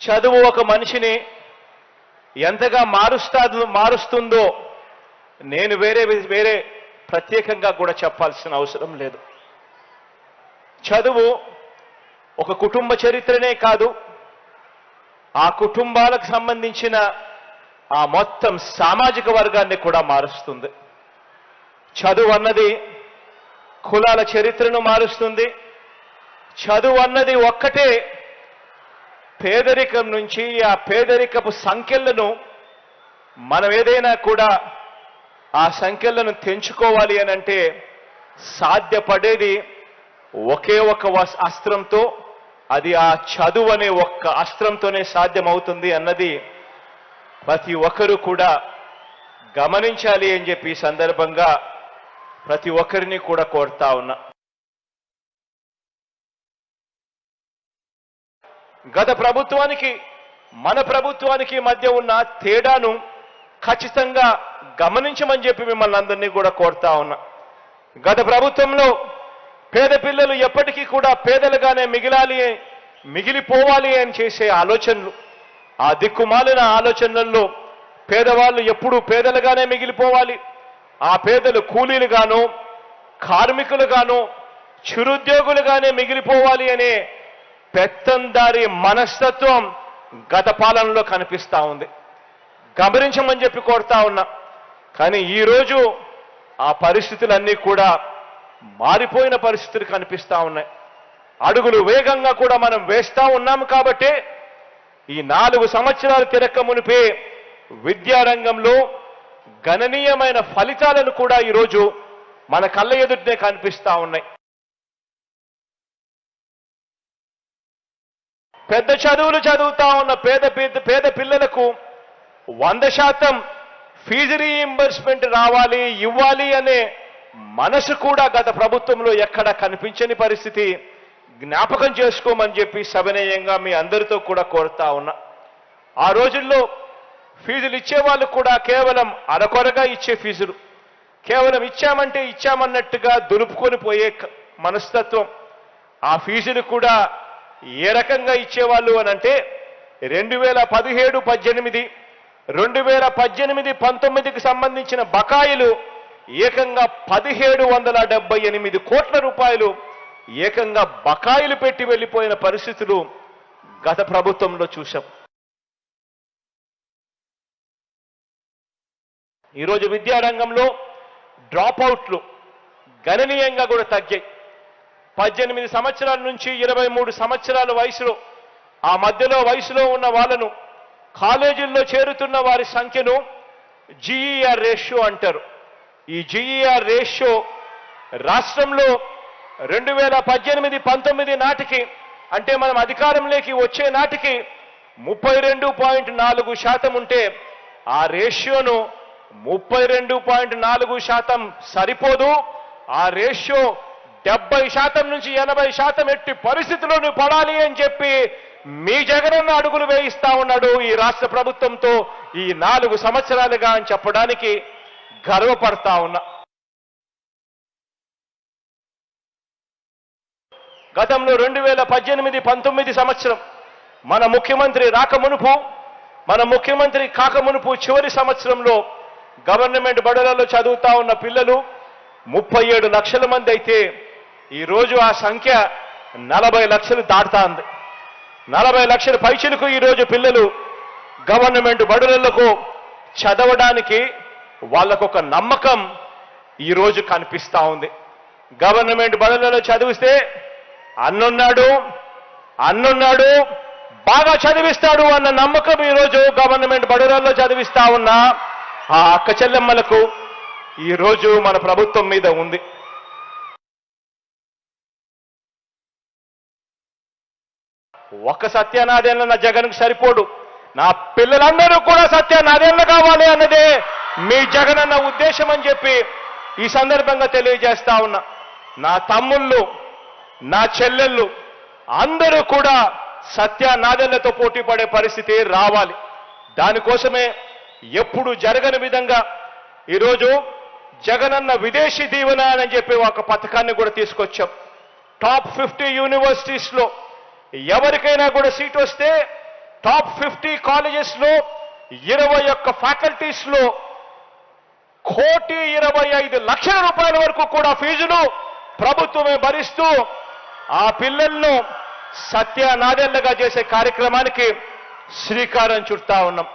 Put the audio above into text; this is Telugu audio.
చదువు ఒక మనిషిని ఎంతగా మారుస్తుందో నేను వేరే ప్రత్యేకంగా కూడా చెప్పాల్సిన అవసరం లేదు. చదువు ఒక కుటుంబ చరిత్రనే కాదు, ఆ కుటుంబాలకు సంబంధించిన ఆ మొత్తం సామాజిక వర్గాన్ని కూడా మారుస్తుంది. చదువు అన్నది కులాల చరిత్రను మారుస్తుంది. చదువు అన్నది ఒక్కటే పేదరికం నుంచి ఆ పేదరికపు సంఖ్యలను మనం ఏదైనా కూడా ఆ సంఖ్యలను తెంచుకోవాలి అని అంటే సాధ్యపడేది ఒకే ఒక అస్త్రంతో, అది ఆ చదువు అనే ఒక్క అస్త్రంతోనే సాధ్యమవుతుంది అన్నది ప్రతి ఒక్కరూ కూడా గమనించాలి అని చెప్పి ఈ సందర్భంగా ప్రతి ఒక్కరిని కూడా కోరుతా ఉన్నా. గత ప్రభుత్వానికి మన ప్రభుత్వానికి మధ్య ఉన్న తేడాను ఖచ్చితంగా గమనించమని చెప్పి మిమ్మల్ని అందరినీ కూడా కోరుతా ఉన్నా. గత ప్రభుత్వంలో పేద పిల్లలు ఎప్పటికీ కూడా పేదలుగానే మిగిలిపోవాలి అని చేసే ఆలోచనలు, ఆ దిక్కుమాలిన ఆలోచనల్లో పేదవాళ్ళు ఎప్పుడూ పేదలుగానే మిగిలిపోవాలి, ఆ పేదలు కూలీలుగానో కార్మికులుగానో చిరుద్యోగులుగానే మిగిలిపోవాలి అనే పెత్తందారి మనస్తత్వం గత పాలనలో కనిపిస్తా ఉంది. గమనించమని చెప్పి కోరుతా ఉన్నా. కానీ ఈరోజు ఆ పరిస్థితులన్నీ కూడా మారిపోయిన పరిస్థితులు కనిపిస్తా ఉన్నాయి. అడుగులు వేగంగా కూడా మనం వేస్తా ఉన్నాము కాబట్టే ఈ 4 సంవత్సరాలు తిరక్క మునిపే విద్యారంగంలో గణనీయమైన ఫలితాలను కూడా ఈరోజు మన కళ్ళ ఎదుటే కనిపిస్తా ఉన్నాయి. పెద్ద చదువులు చదువుతా ఉన్న పేద పిల్లలకు 100% ఫీజు రీయింబర్స్మెంట్ ఇవ్వాలి అనే మనసు కూడా గత ప్రభుత్వంలో ఎక్కడ కనిపించని పరిస్థితి జ్ఞాపకం చేసుకోమని చెప్పి సవినయంగా మీ అందరితో కూడా కోరుతా ఉన్నా. ఆ రోజుల్లో ఫీజులు ఇచ్చేవాళ్ళు కూడా కేవలం అరకొరగా ఇచ్చే ఫీజులు, కేవలం ఇచ్చామంటే ఇచ్చామన్నట్టుగా దులుపుకొని పోయే మనస్తత్వం. ఆ ఫీజులు కూడా ఏ రకంగా ఇచ్చేవాళ్ళు అని అంటే 2017-18, 2018-19కి సంబంధించిన బకాయిలు ఏకంగా 1778 కోట్ల రూపాయలు ఏకంగా బకాయిలు పెట్టి వెళ్ళిపోయిన పరిస్థితులు గత ప్రభుత్వంలో చూశాం. ఈరోజు విద్యారంగంలో డ్రాప్ అవుట్లు గణనీయంగా కూడా తగ్గాయి. 18 సంవత్సరాల నుంచి 23 సంవత్సరాల వయసులో, ఆ మధ్యలో వయసులో ఉన్న వాళ్ళను కాలేజీల్లో చేరుతున్న వారి సంఖ్యను జీఈఆర్ రేషియో అంటారు. ఈ జీఈఆర్ రేషియో రాష్ట్రంలో 2018-19 నాటికి, అంటే మనం అధికారంలోకి వచ్చే నాటికి 32.4% ఉంటే ఆ రేషియోను 32.4% సరిపోదు. ఆ రేషియో 70% నుంచి 80% ఎట్టి పరిస్థితుల్లోనూ పడాలి అని చెప్పి మీ జగనన్న అడుగులు వేయిస్తా ఉన్నాడు ఈ రాష్ట్ర ప్రభుత్వంతో ఈ 4 సంవత్సరాలుగా అని చెప్పడానికి గర్వపడతా ఉన్నా. గతంలో 2018-19 సంవత్సరం మన ముఖ్యమంత్రి కాకమునుపు చివరి సంవత్సరంలో గవర్నమెంట్ బడులలో చదువుతా ఉన్న పిల్లలు 37 లక్షల మంది అయితే ఈరోజు ఆ సంఖ్య 40 లక్షలు దాటుతా ఉంది. 40 లక్షల పైచిలకు ఈరోజు పిల్లలు గవర్నమెంట్ బడులకు చదవడానికి వాళ్ళకొక నమ్మకం ఈరోజు కనిపిస్తా ఉంది. గవర్నమెంట్ బడులలో చదివిస్తే అన్నున్నాడు బాగా చదివిస్తాడు అన్న నమ్మకం ఈరోజు గవర్నమెంట్ బడులలో చదివిస్తా ఉన్న ఆ అక్క చెల్లెమ్మలకు ఈరోజు మన ప్రభుత్వం మీద ఉంది. ఒక్క సత్యనాదేళ్ల నా జగన్కు సరిపోడు, నా పిల్లలందరూ కూడా సత్యనాదేళ్ల కావాలి అన్నదే మీ జగనన్న ఉద్దేశం అని చెప్పి ఈ సందర్భంగా తెలియజేస్తా ఉన్నా. నా తమ్ముళ్ళు, నా చెల్లెళ్ళు అందరూ కూడా సత్యనాదేళ్లతో పోటీ పడే పరిస్థితి రావాలి. దానికోసమే ఎప్పుడు జరగని విధంగా ఈరోజు జగనన్న విదేశీ దీవెన అని చెప్పి ఒక పథకాన్ని కూడా తీసుకొచ్చాం. టాప్ 50 యూనివర్సిటీస్లో ఎవరికైనా కూడా సీట్ వస్తే టాప్ 50 కాలేజెస్లో 21 ఫ్యాకల్టీస్లో 1,25,00,000 రూపాయల వరకు కూడా ఫీజులు ప్రభుత్వమే భరిస్తూ ఆ పిల్లలను సత్యనాదెల్లగా చేసే కార్యక్రమానికి శ్రీకారం చుడతా ఉన్నాం.